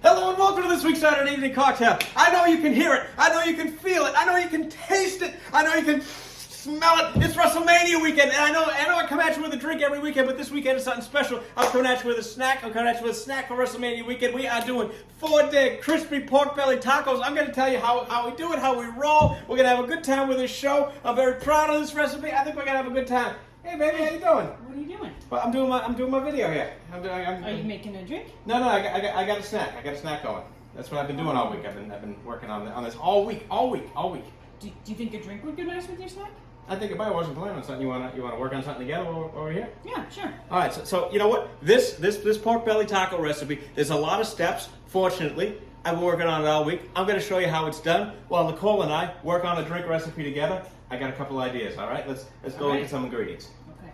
Hello and welcome to this week's Saturday Evening Cocktail. I know you can hear it. I know you can feel it. I know you can taste it. I know you can smell it. It's WrestleMania weekend, and I know I come at you with a drink every weekend, but this weekend is something special. I'm coming at you with a snack. I'm coming at you with a snack for WrestleMania weekend. We are doing 4-day crispy pork belly tacos. I'm going to tell you how we do it, how we roll. We're going to have a good time with this show. I'm very proud of this recipe. I think we're going to have a good time. Hey, baby, how you doing? What are you doing? Well, I'm doing my video here. Are you making a drink? No, I got a snack. I got a snack going. That's what I've been doing all week. I've been working on this all week. Do you think a drink would go nice with your snack? I think if I wasn't planning on something, you wanna work on something together over here? Yeah, sure. All right. So you know what? This pork belly taco recipe. There's a lot of steps. Fortunately, I've been working on it all week. I'm going to show you how it's done while Nicole and I work on a drink recipe together. I got a couple ideas. All right. Let's go look at some ingredients. Okay.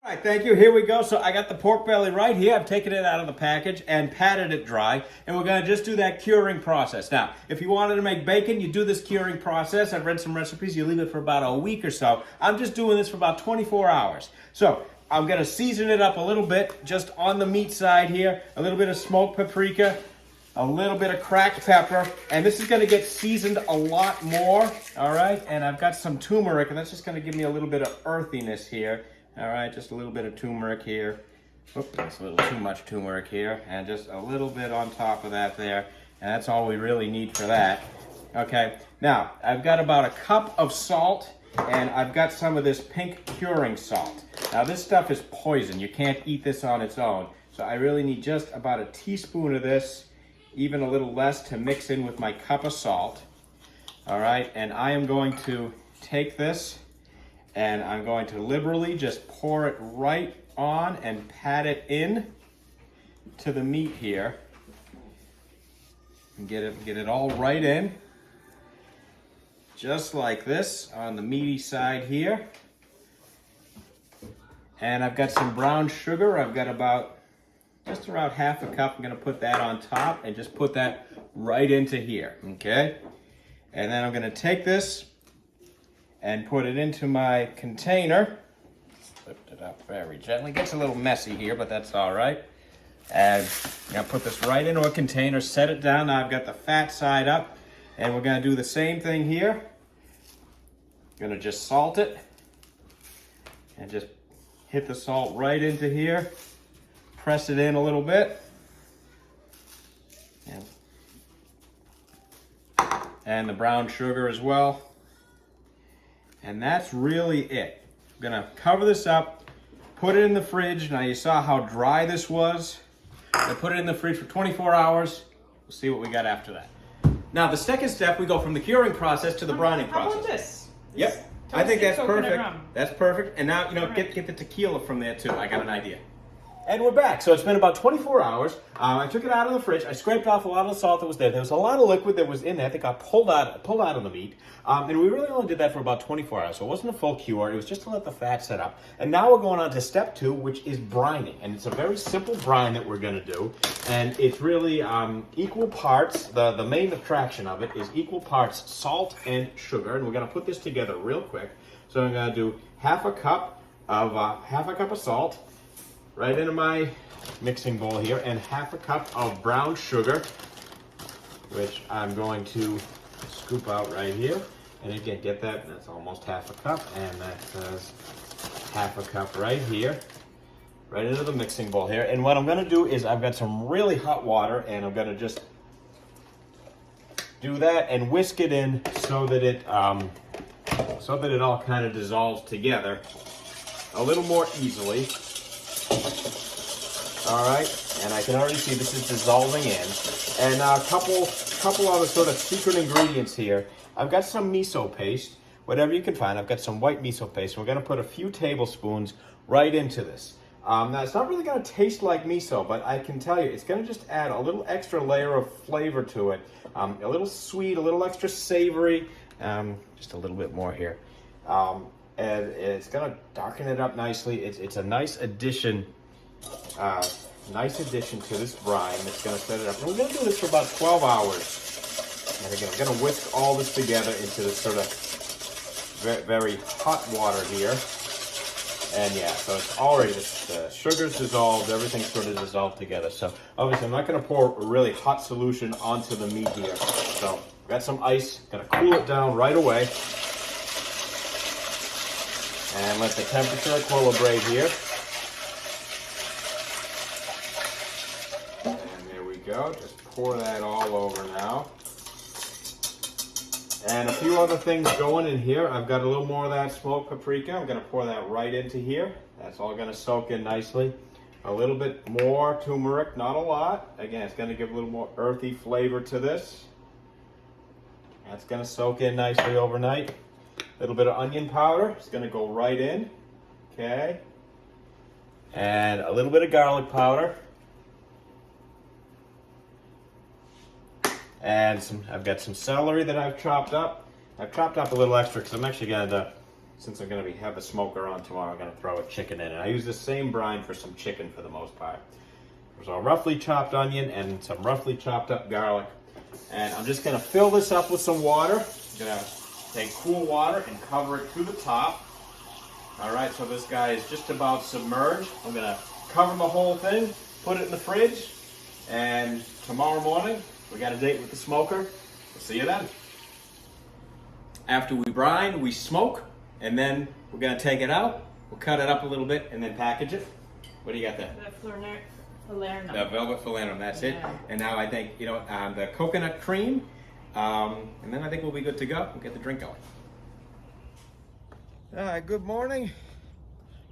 All right, thank you. Here we go. So I got the pork belly right here. I've taken it out of the package and patted it dry. And we're going to just do that curing process. Now, if you wanted to make bacon, you do this curing process. I've read some recipes. You leave it for about a week or so. I'm just doing this for about 24 hours. So I'm going to season it up a little bit just on the meat side here. A little bit of smoked paprika, a little bit of cracked pepper. And this is going to get seasoned a lot more. All right. And I've got some turmeric, and that's just going to give me a little bit of earthiness here. All right, just a little bit of turmeric here. Oops, that's a little too much turmeric here. And just a little bit on top of that there. And that's all we really need for that. Okay, now I've got about a cup of salt, and I've got some of this pink curing salt. Now this stuff is poison. You can't eat this on its own. So I really need just about a teaspoon of this, even a little less, to mix in with my cup of salt. All right, and I am going to take this and I'm going to liberally just pour it right on and pat it in to the meat here. And get it all right in. Just like this on the meaty side here. And I've got some brown sugar. I've got just around half a cup. I'm going to put that on top and just put that right into here, okay? And then I'm going to take this and put it into my container. Lift it up very gently. Gets a little messy here, but that's all right. And I'm gonna put this right into a container, set it down. Now I've got the fat side up, and we're gonna do the same thing here. Gonna just salt it, and just hit the salt right into here. Press it in a little bit. And the brown sugar as well. And that's really it. I'm gonna cover this up, put it in the fridge. Now you saw how dry this was. I put it in the fridge for 24 hours. We'll see what we got after that. Now the second step, we go from the curing process to the brining process. How about this? Yep, I think that's perfect. Rum. That's perfect. And now, get the tequila from there too. I got an idea. And we're back. So it's been about 24 hours. I took it out of the fridge. I scraped off a lot of the salt that was there. There was a lot of liquid that was in there that got pulled out of the meat. And we really only did that for about 24 hours. So it wasn't a full cure. It was just to let the fat set up. And now we're going on to step 2, which is brining. And it's a very simple brine that we're going to do. And it's really equal parts. The main attraction of it is equal parts salt and sugar. And we're going to put this together real quick. So I'm going to do half a cup of salt right into my mixing bowl here, and half a cup of brown sugar, which I'm going to scoop out right here. And again, get that, that's almost half a cup, and that's half a cup right here, right into the mixing bowl here. And what I'm gonna do is I've got some really hot water, and I'm gonna just do that and whisk it in so that it all kind of dissolves together a little more easily. All right, and I can already see this is dissolving in. And a couple other sort of secret ingredients here. I've got some miso paste, whatever you can find. I've got some white miso paste. We're gonna put a few tablespoons right into this. Now it's not really gonna taste like miso, but I can tell you, it's gonna just add a little extra layer of flavor to it. A little sweet, a little extra savory, just a little bit more here. And it's gonna darken it up nicely. It's a nice addition to this brine that's gonna set it up. And we're gonna do this for about 12 hours. And again, I'm gonna whisk all this together into this sort of very hot water here. And yeah, so it's already, the sugar's dissolved, everything's sort of dissolved together. So obviously I'm not gonna pour a really hot solution onto the meat here. So got some ice, gonna cool it down right away. And let the temperature equilibrate here. And there we go, just pour that all over now. And a few other things going in here. I've got a little more of that smoked paprika. I'm gonna pour that right into here. That's all gonna soak in nicely. A little bit more turmeric, not a lot. Again, it's gonna give a little more earthy flavor to this. That's gonna soak in nicely overnight. A little bit of onion powder. It's gonna go right in, okay? And a little bit of garlic powder. And I've got some celery that I've chopped up. I've chopped up a little extra because I'm actually gonna, since I'm gonna have the smoker on tomorrow, I'm gonna throw a chicken in. And I use the same brine for some chicken for the most part. There's a roughly chopped onion and some roughly chopped up garlic. And I'm just gonna fill this up with some water. I'm gonna take cool water and cover it to the top. All right, so this guy is just about submerged. I'm gonna cover the whole thing, put it in the fridge, and tomorrow morning, we got a date with the smoker. We'll see you then. After we brine, we smoke, and then we're gonna take it out. We'll cut it up a little bit and then package it. What do you got there? The falernum. The velvet falernum, that's it. Yeah. And now I think, the coconut cream, and then I think we'll be good to go. We'll get the drink going. All right, good morning.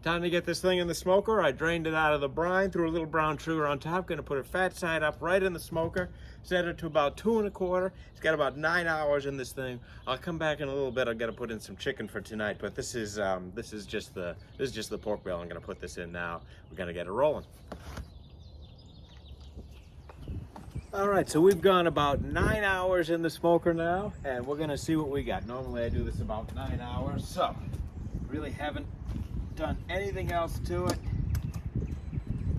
Time to get this thing in the smoker. I drained it out of the brine, threw a little brown sugar on top. Gonna put a fat side up right in the smoker. Set it to about 2 1/4. It's got about 9 hours in this thing. I'll come back in a little bit. I've got to put in some chicken for tonight, but this is just the pork belly. I'm gonna put this in now. We're gonna get it rolling. All right, so we've gone about 9 hours in the smoker now, and we're gonna see what we got. Normally I do this about 9 hours, so really haven't done anything else to it.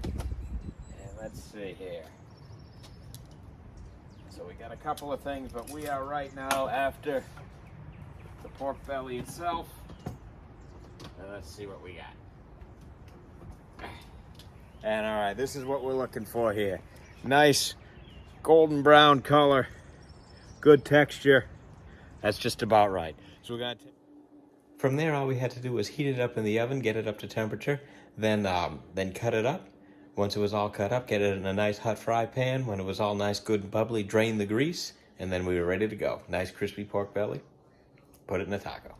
And let's see here. So we got a couple of things, but we are right now after the pork belly itself. And let's see what we got. And all right, this is what we're looking for here. Nice golden brown color, good texture. That's just about right. So we're gonna from there, all we had to do was heat it up in the oven, get it up to temperature, then cut it up. Once it was all cut up, get it in a nice hot fry pan. When it was all nice, good and bubbly, drain the grease, and then we were ready to go. Nice crispy pork belly. Put it in a taco.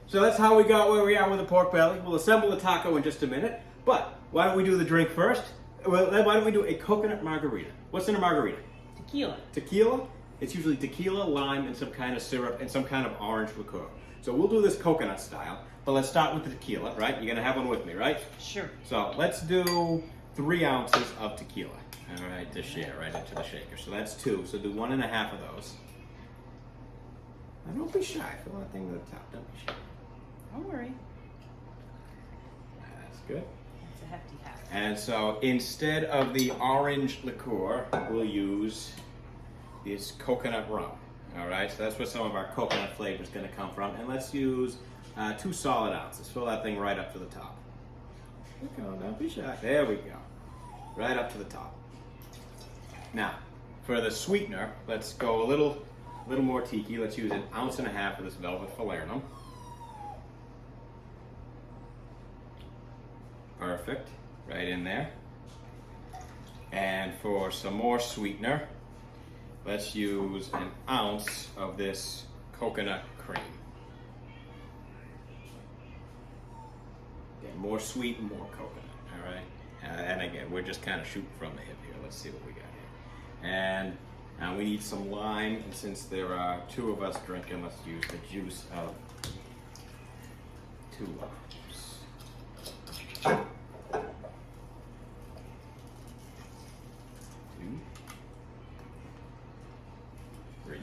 So that's how we got where we are with the pork belly. We'll assemble the taco in just a minute, but why don't we do the drink first? Well, then why don't we do a coconut margarita? What's in a margarita? Tequila. Tequila? It's usually tequila, lime, and some kind of syrup and some kind of orange liqueur. So we'll do this coconut style, but let's start with the tequila, right? You're gonna have one with me, right? Sure. So let's do 3 ounces of tequila, all right, to share right into the shaker. So that's 2, so do 1 1/2 of those. Now don't be shy, fill that thing to the top, don't be shy. Don't worry. That's good. It's a hefty half. And so instead of the orange liqueur, we'll use this coconut rum. All right, so that's where some of our coconut flavor is going to come from. And let's use 2 solid ounces. Fill that thing right up to the top. Come on, don't be shy. There we go. Right up to the top. Now, for the sweetener, let's go a little more tiki. Let's use 1.5 ounces of this velvet falernum. Perfect, right in there. And for some more sweetener, let's use 1 ounce of this coconut cream. Again, more sweet and more coconut, all right? And again, we're just kind of shooting from the hip here. Let's see what we got here. And now we need some lime, and since there are 2 of us drinking, let's use the juice of 2 limes. 2, 3.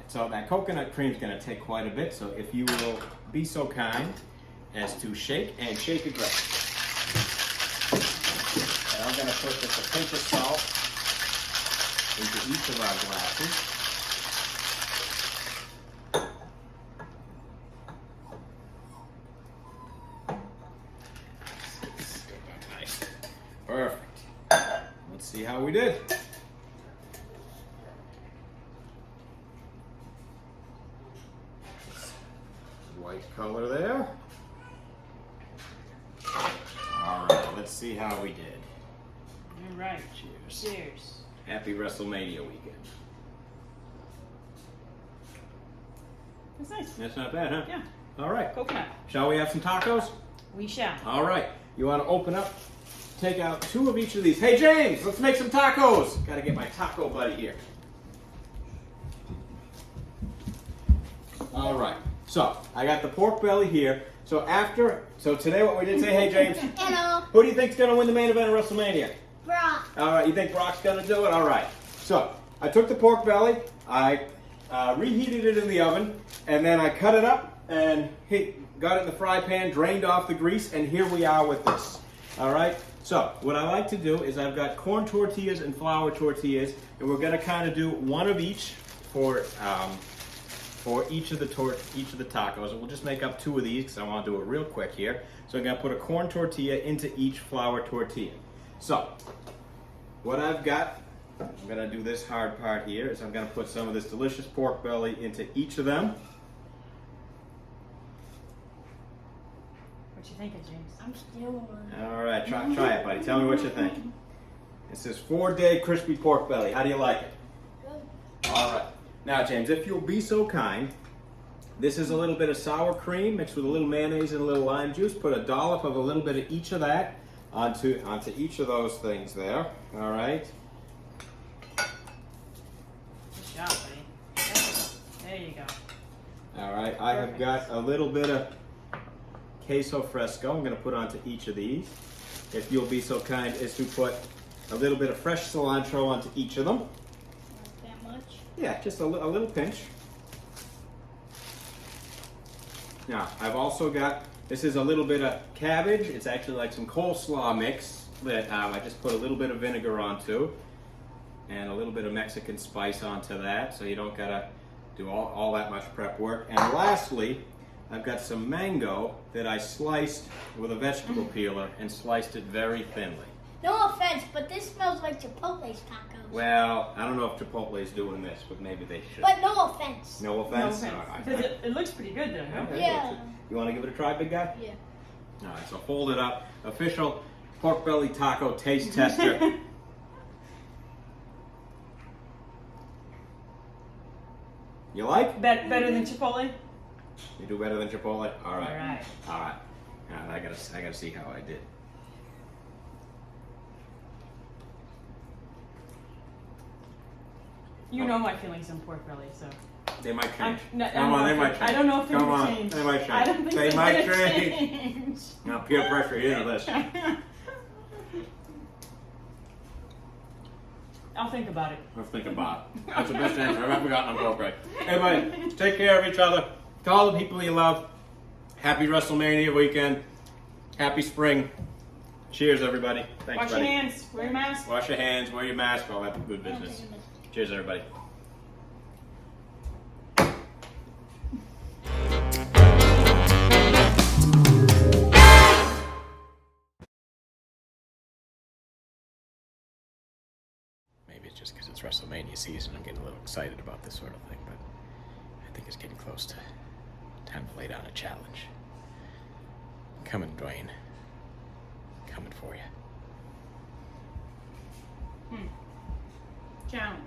So that coconut cream is going to take quite a bit, so if you will be so kind as to shake and shake it right. And I'm going to put just a pinch of salt into each of our glasses. Nice. Perfect. Let's see how we did. White color there. All right, let's see how we did. All right. Cheers. Cheers. Happy WrestleMania weekend. That's nice. That's not bad, huh? Yeah. All right. Coconut. Shall we have some tacos? We shall. All right. You want to open up, take out 2 of each of these. Hey, James, let's make some tacos. Got to get my taco buddy here. All right. So I got the pork belly here. So today what we did say, hey, James, Hello, who do you think's going to win the main event of WrestleMania? Brock. All right, you think Brock's gonna do it? All right. So I took the pork belly, I reheated it in the oven, and then I cut it up and got it in the fry pan, drained off the grease, and here we are with this. All right. So what I like to do is I've got corn tortillas and flour tortillas, and we're gonna kind of do one of each for each of the tacos. And we'll just make up 2 of these because I want to do it real quick here. So I'm gonna put a corn tortilla into each flour tortilla. So, what I've got, I'm going to do this hard part here, is I'm going to put some of this delicious pork belly into each of them. What you thinking, James? I'm still All right, try it, buddy. Tell me what you think. This is 4-day crispy pork belly. How do you like it? good. All right. Now, James, if you'll be so kind, this is a little bit of sour cream mixed with a little mayonnaise and a little lime juice. Put a dollop of a little bit of each of that onto each of those things there. All right. Good job, buddy. There you go. All right. I have got a little bit of queso fresco. I'm going to put onto each of these. If you'll be so kind as to put a little bit of fresh cilantro onto each of them. Not that much. Yeah, just a little pinch. Now, I've also got, this is a little bit of cabbage. It's actually like some coleslaw mix that I just put a little bit of vinegar onto and a little bit of Mexican spice onto that, so you don't gotta do all that much prep work. And lastly, I've got some mango that I sliced with a vegetable peeler and sliced it very thinly. No offense, but this smells like Chipotle's tacos. Well, I don't know if Chipotle's doing this, but maybe they should. But no offense. No No offense? offense. All right. Because it looks pretty good, though. Huh? Okay. Yeah. You want to give it a try, big guy? Yeah. All right, so fold it up. Official pork belly taco taste tester. You like? Better than Chipotle? You do better than Chipotle? All right. All right. All right. All right, I gotta see how I did. You know my feelings on pork belly, so. They might change. Come on, they might change. I don't know if they're Come gonna on, change. they might change. I don't think They they're might gonna change. change. Now peer pressure you into this. I'll think about it. Let's think about it. That's the best answer I've ever gotten on pork belly. Everybody, take care of each other. To all the people you love. Happy WrestleMania weekend. Happy spring. Cheers, everybody. Thanks, Wash buddy. your hands. Wear your mask. Wash your hands, wear your mask, all that good business. Cheers, everybody. Maybe it's just because it's WrestleMania season, I'm getting a little excited about this sort of thing, but I think it's getting close to time to lay down a challenge. Coming, Dwayne. Coming for you. Challenge.